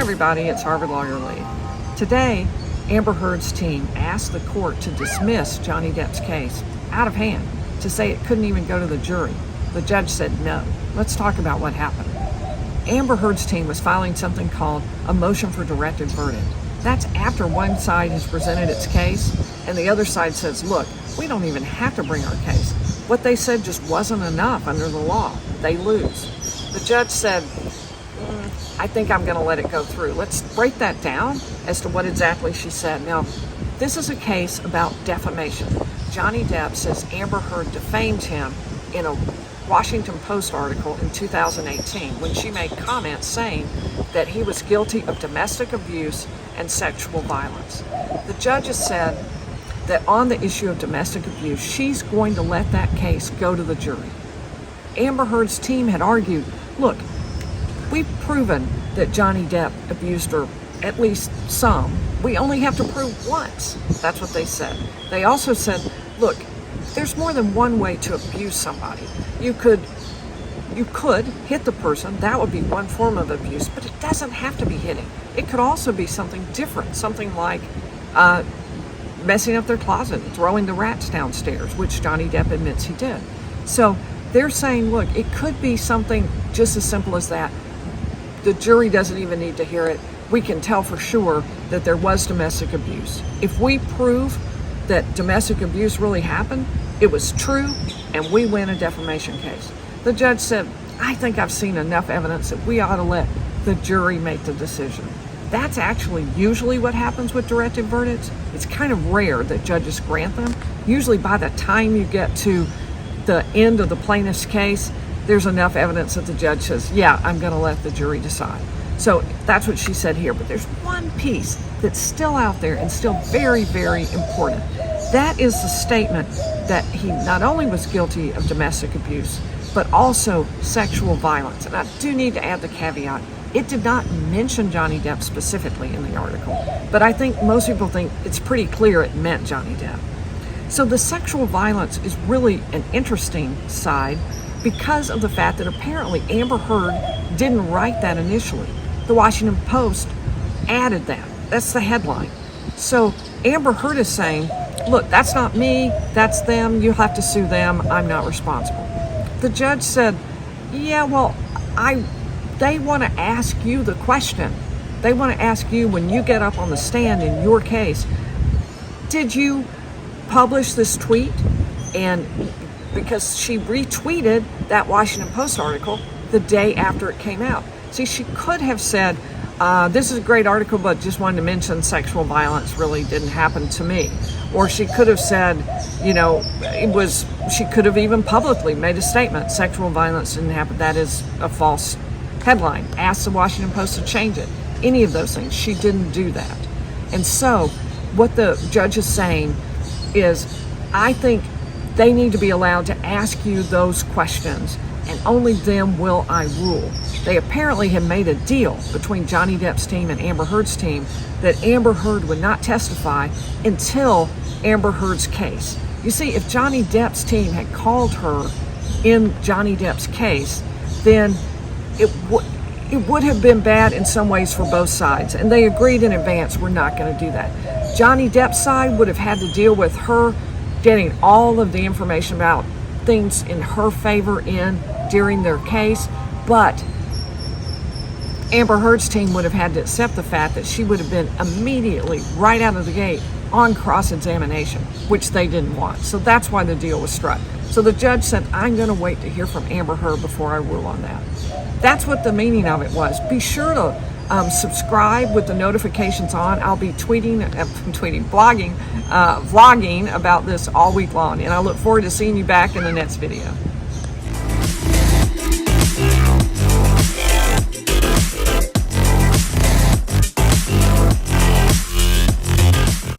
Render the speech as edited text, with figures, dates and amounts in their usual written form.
Hi everybody, it's Harvard Lawyer Lee. Today, Amber Heard's team asked the court to dismiss Johnny Depp's case out of hand, to say it couldn't even go to the jury. The judge said no. Let's talk about what happened. Amber Heard's team was filing something called a motion for directed verdict. That's after one side has presented its case and the other side says, look, we don't even have to bring our case. What they said just wasn't enough under the law. They lose. The judge said, I think I'm going to let it go through. Let's break that down as to what exactly she said. Now, this is a case about defamation. Johnny Depp says Amber Heard defamed him in a Washington Post article in 2018 when she made comments saying that he was guilty of domestic abuse and sexual violence. The judge has said that on the issue of domestic abuse, she's going to let that case go to the jury. Amber Heard's team had argued, look, we've proven that Johnny Depp abused her, at least some. We only have to prove once. That's what they said. They also said, look, there's more than one way to abuse somebody. You could hit the person. That would be one form of abuse, but it doesn't have to be hitting. It could also be something different, something like messing up their closet, throwing the rats downstairs, which Johnny Depp admits he did. So they're saying, look, it could be something just as simple as that. The jury doesn't even need to hear it. We can tell for sure that there was domestic abuse. If we prove that domestic abuse really happened, it was true, and we win a defamation case. The judge said, I think I've seen enough evidence that we ought to let the jury make the decision. That's actually usually what happens with directed verdicts. It's kind of rare that judges grant them. Usually by the time you get to the end of the plaintiff's case, there's enough evidence that the judge says, yeah, I'm going to let the jury decide. So that's what she said here. But there's one piece that's still out there and still very, very important. That is the statement that he not only was guilty of domestic abuse, but also sexual violence. And I do need to add the caveat. It did not mention Johnny Depp specifically in the article, but I think most people think it's pretty clear it meant Johnny Depp. So the sexual violence is really an interesting side because of the fact that apparently Amber Heard didn't write that initially. The Washington Post added that. That's the headline. So Amber Heard is saying, look, that's not me, that's them, you'll have to sue them, I'm not responsible. The judge said, yeah, well, they want to ask you the question. They want to ask you when you get up on the stand in your case, did you publish this tweet? And because she retweeted that Washington Post article the day after it came out. See, she could have said, this is a great article, but just wanted to mention sexual violence really didn't happen to me. Or she could have said, she could have even publicly made a statement, sexual violence didn't happen. That is a false headline. Ask the Washington Post to change it. Any of those things. She didn't do that. And so what the judge is saying is, I think they need to be allowed to ask you those questions, and only then will I rule. They apparently have made a deal between Johnny Depp's team and Amber Heard's team that Amber Heard would not testify until Amber Heard's case. You see, if Johnny Depp's team had called her in Johnny Depp's case, then it would have been bad in some ways for both sides. And they agreed in advance, we're not going to do that. Johnny Depp's side would have had to deal with her getting all of the information about things in her favor during their case, but Amber Heard's team would have had to accept the fact that she would have been immediately, right out of the gate, on cross-examination, which they didn't want. So that's why the deal was struck. So the judge said, I'm going to wait to hear from Amber Heard before I rule on that. That's what the meaning of it was. Be sure to subscribe with the notifications on. I'll be vlogging about this all week long, and I look forward to seeing you back in the next video.